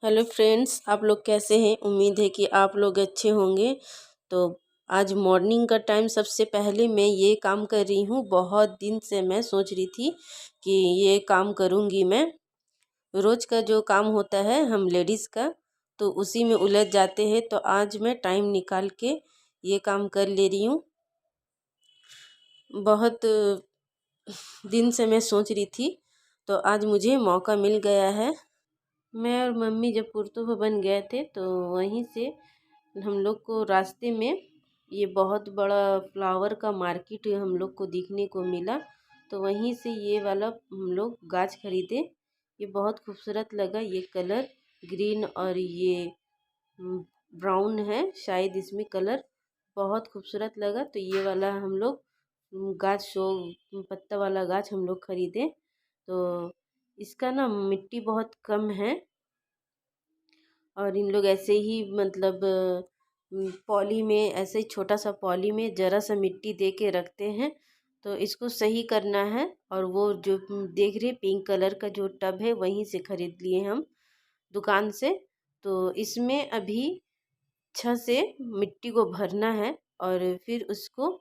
Hello friends, आप लोग कैसे हैं। उम्मीद है कि आप लोग अच्छे होंगे। तो आज मॉर्निंग का टाइम सबसे पहले मैं ये काम कर रही हूँ। बहुत दिन से मैं सोच रही थी कि ये काम करूँगी। मैं रोज़ का जो काम होता है हम लेडीज़ का, तो उसी में उलझ जाते हैं। तो आज मैं टाइम निकाल के ये काम कर ले रही हूँ। बहुत दिन से मैं सोच रही थी, तो आज मुझे मौका मिल गया है। मैं और मम्मी जब पुरतू भवन गए थे तो वहीं से हम लोग को रास्ते में ये बहुत बड़ा फ्लावर का मार्केट हम लोग को दिखने को मिला। तो वहीं से ये वाला हम लोग गाछ खरीदे। ये बहुत खूबसूरत लगा। ये कलर ग्रीन और ये ब्राउन है, शायद इसमें कलर बहुत खूबसूरत लगा। तो ये वाला हम लोग गाछ शो पत्ता वाला गाछ हम लोग खरीदे। तो इसका ना मिट्टी बहुत कम है और इन लोग ऐसे ही मतलब पॉली में, ऐसे ही छोटा सा पॉली में ज़रा सा मिट्टी दे के रखते हैं। तो इसको सही करना है। और वो जो देख रहे पिंक कलर का जो टब है वहीं से ख़रीद लिए हम दुकान से। तो इसमें अभी छत से मिट्टी को भरना है और फिर उसको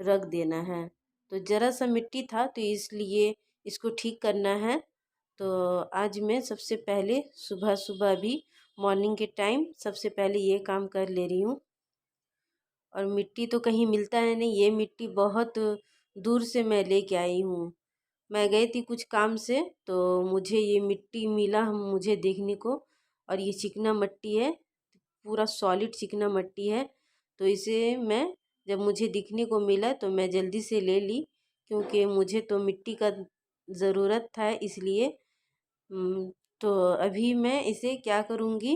रख देना है। तो ज़रा सा मिट्टी था तो इसलिए इसको ठीक करना है। तो आज मैं सबसे पहले सुबह सुबह भी मॉर्निंग के टाइम सबसे पहले ये काम कर ले रही हूँ। और मिट्टी तो कहीं मिलता है नहीं, ये मिट्टी बहुत दूर से मैं लेके आई हूँ। मैं गई थी कुछ काम से तो मुझे ये मिट्टी मिला हम मुझे देखने को। और ये चिकना मिट्टी है, पूरा सॉलिड चिकना मिट्टी है। तो इसे मैं जब मुझे दिखने को मिला तो मैं जल्दी से ले ली, क्योंकि मुझे तो मिट्टी का ज़रूरत था इसलिए। तो अभी मैं इसे क्या करूँगी,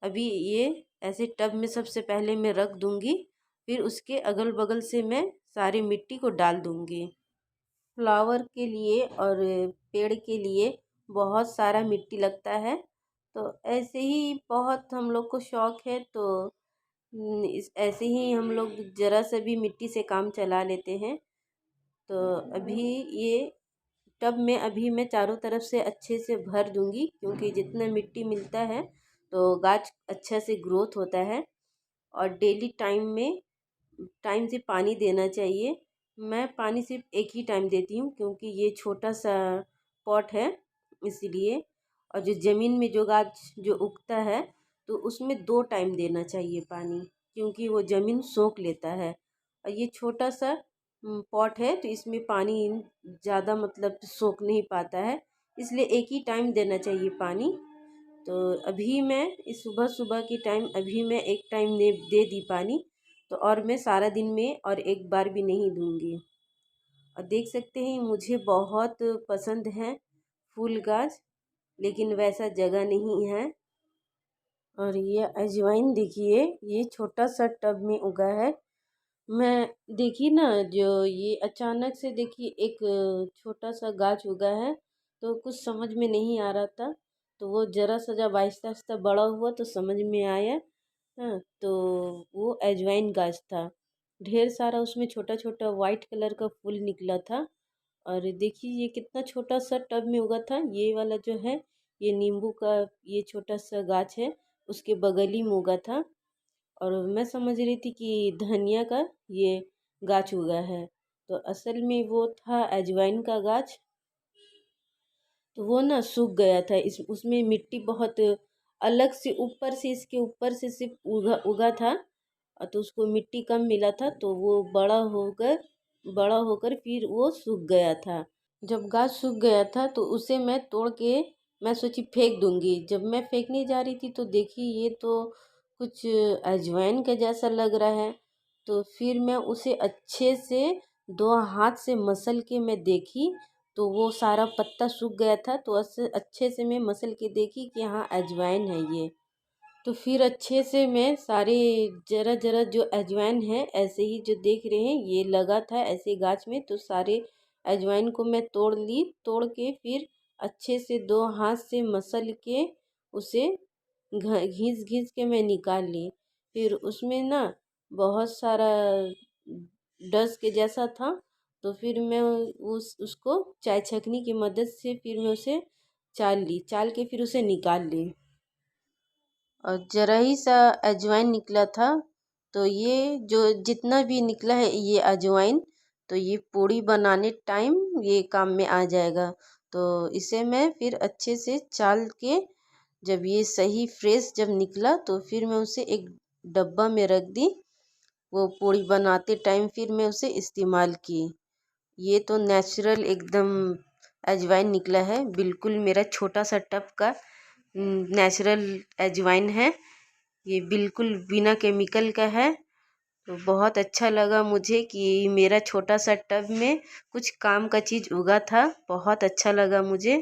अभी ये ऐसे टब में सबसे पहले मैं रख दूँगी। फिर उसके अगल बगल से मैं सारी मिट्टी को डाल दूँगी। फ्लावर के लिए और पेड़ के लिए बहुत सारा मिट्टी लगता है। तो ऐसे ही बहुत हम लोग को शौक़ है। तो इस ऐसे ही हम लोग ज़रा सा भी मिट्टी से काम चला लेते हैं। तो अभी ये टब में अभी मैं चारों तरफ से अच्छे से भर दूंगी, क्योंकि जितना मिट्टी मिलता है तो गाछ अच्छा से ग्रोथ होता है। और डेली टाइम से पानी देना चाहिए। मैं पानी सिर्फ एक ही टाइम देती हूँ, क्योंकि ये छोटा सा पॉट है इसलिए। और जो ज़मीन में जो गाछ जो उगता है तो उसमें 2 टाइम देना चाहिए पानी, क्योंकि वो ज़मीन सोख लेता है। और ये छोटा सा पॉट है तो इसमें पानी ज़्यादा मतलब सोख नहीं पाता है, इसलिए एक ही टाइम देना चाहिए पानी। तो अभी मैं इस सुबह सुबह के टाइम अभी मैं एक टाइम दे दी पानी। तो और मैं सारा दिन में और एक बार भी नहीं दूंगी। और देख सकते हैं मुझे बहुत पसंद है फूल गाछ, लेकिन वैसा जगह नहीं है। और ये अजवाइन देखिए, ये छोटा सा टब में उगा है। मैं देखी ना, जो ये अचानक से देखिए एक छोटा सा गाछ उगा है। तो कुछ समझ में नहीं आ रहा था, तो वो ज़रा सा जब आहिस्ता आहिस्ता बड़ा हुआ तो समझ में आया। हाँ, तो वो अजवाइन गाछ था। ढेर सारा उसमें छोटा छोटा वाइट कलर का फूल निकला था। और देखिए ये कितना छोटा सा टब में उगा था। ये वाला जो है ये नींबू का ये छोटा सा गाछ है, उसके बगल ही में उगा था। और मैं समझ रही थी कि धनिया का ये गाछ उगा है, तो असल में वो था अजवाइन का गाछ। तो वो ना सूख गया था। इस उसमें मिट्टी बहुत अलग से ऊपर से, इसके ऊपर से सिर्फ उगा उगा था। तो उसको मिट्टी कम मिला था तो वो बड़ा होकर फिर वो सूख गया था। जब गाछ सूख गया था तो उसे मैं तोड़ के मैं सोची फेंक दूंगी। जब मैं फेंकने जा रही थी तो देखी ये तो कुछ अजवाइन के जैसा लग रहा है। तो फिर मैं उसे अच्छे से 2 हाथ से मसल के मैं देखी, तो वो सारा पत्ता सूख गया था। तो अच्छे से मैं मसल के देखी कि हाँ अजवाइन है ये। तो फिर अच्छे से मैं सारे जरा जरा जो अजवाइन है ऐसे ही जो देख रहे हैं ये लगा था ऐसे गाछ में, तो सारे अजवाइन को मैं तोड़ ली। तोड़ के फिर अच्छे से 2 हाथ से मसल के उसे घिस घिस के मैं निकाल ली। फिर उसमें ना बहुत सारा डस्ट के जैसा था। तो फिर मैं उसको चाय छकनी की मदद से फिर मैं उसे चाल के फिर उसे निकाल ली। और ज़रा ही सा अजवाइन निकला था। तो ये जो जितना भी निकला है ये अजवाइन, तो ये पूड़ी बनाने टाइम ये काम में आ जाएगा। तो इसे मैं फिर अच्छे से चाल के, जब ये सही फ्रेश जब निकला तो फिर मैं उसे एक डब्बा में रख दी। वो पूड़ी बनाते टाइम फिर मैं उसे इस्तेमाल की। ये तो नेचुरल एकदम अजवाइन निकला है, बिल्कुल मेरा छोटा सा टब का नेचुरल अजवाइन है। ये बिल्कुल बिना केमिकल का है। तो बहुत अच्छा लगा मुझे कि मेरा छोटा सा टब में कुछ काम का चीज़ उगा था। बहुत अच्छा लगा मुझे।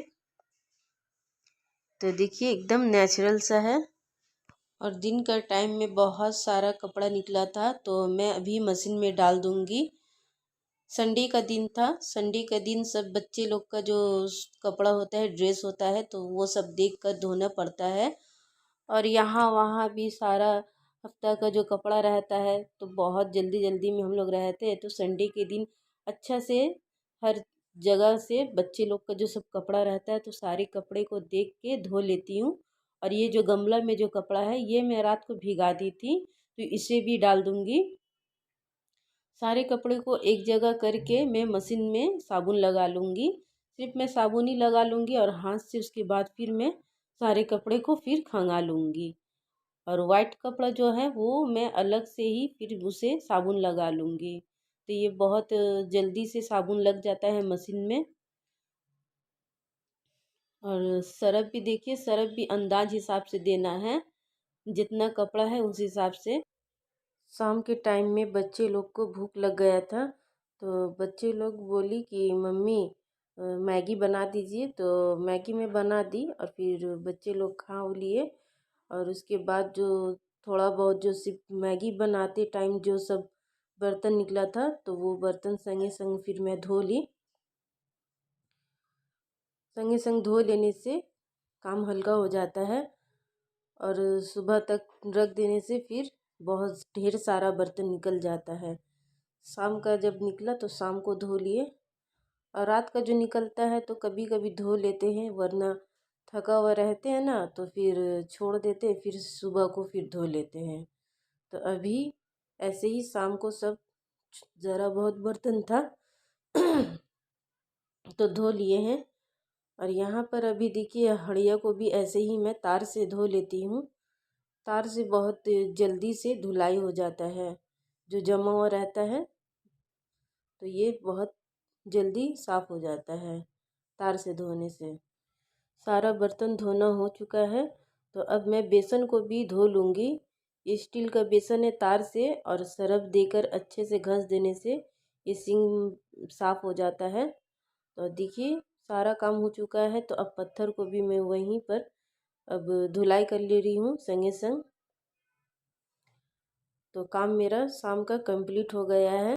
तो देखिए एकदम नेचुरल सा है। और दिन का टाइम में बहुत सारा कपड़ा निकला था तो मैं अभी मशीन में डाल दूँगी। संडे का दिन था। संडे का दिन सब बच्चे लोग का जो कपड़ा होता है, ड्रेस होता है, तो वो सब देख कर धोना पड़ता है। और यहाँ वहाँ भी सारा हफ्ता का जो कपड़ा रहता है तो बहुत जल्दी जल्दी में हम लोग रहते हैं। तो संडे के दिन अच्छा से हर जगह से बच्चे लोग का जो सब कपड़ा रहता है तो सारे कपड़े को देख के धो लेती हूँ। और ये जो गमला में जो कपड़ा है ये मैं रात को भिगा दी थी, तो इसे भी डाल दूँगी। सारे कपड़े को एक जगह करके मैं मशीन में साबुन लगा लूँगी। सिर्फ मैं साबुन ही लगा लूँगी और हाथ से उसके बाद फिर मैं सारे कपड़े को फिर खंगा लूँगी। और वाइट कपड़ा जो है वो मैं अलग से ही फिर उसे साबुन लगा लूँगी। तो ये बहुत जल्दी से साबुन लग जाता है मशीन में। और सरफ भी देखिए, सरफ भी अंदाज हिसाब से देना है, जितना कपड़ा है उस हिसाब से। शाम के टाइम में बच्चे लोग को भूख लग गया था तो बच्चे लोग बोली कि मम्मी मैगी बना दीजिए। तो मैगी मैं बना दी और फिर बच्चे लोग खा वो लिए। और उसके बाद जो थोड़ा बहुत जो सिर्फ मैगी बनाते टाइम जो सब बर्तन निकला था तो वो बर्तन संगे संग फिर मैं धो ली। संगे संग धो लेने से काम हल्का हो जाता है। और सुबह तक रख देने से फिर बहुत ढेर सारा बर्तन निकल जाता है। शाम का जब निकला तो शाम को धो लिए। और रात का जो निकलता है तो कभी कभी धो लेते हैं, वरना थका हुआ रहते हैं ना तो फिर छोड़ देते हैं, फिर सुबह को फिर धो लेते हैं। तो अभी ऐसे ही शाम को सब ज़रा बहुत बर्तन था तो धो लिए हैं। और यहाँ पर अभी देखिए हड़िया को भी ऐसे ही मैं तार से धो लेती हूँ। तार से बहुत जल्दी से धुलाई हो जाता है, जो जमा हुआ रहता है तो ये बहुत जल्दी साफ़ हो जाता है तार से धोने से। सारा बर्तन धोना हो चुका है तो अब मैं बेसन को भी धो लूँगी। स्टील का बेसन है, तार से और सरफ देकर अच्छे से घस देने से ये सिंक साफ़ हो जाता है। तो देखिए सारा काम हो चुका है तो अब पत्थर को भी मैं वहीं पर अब धुलाई कर ले रही हूँ संगे संग। तो काम मेरा शाम का कंप्लीट हो गया है।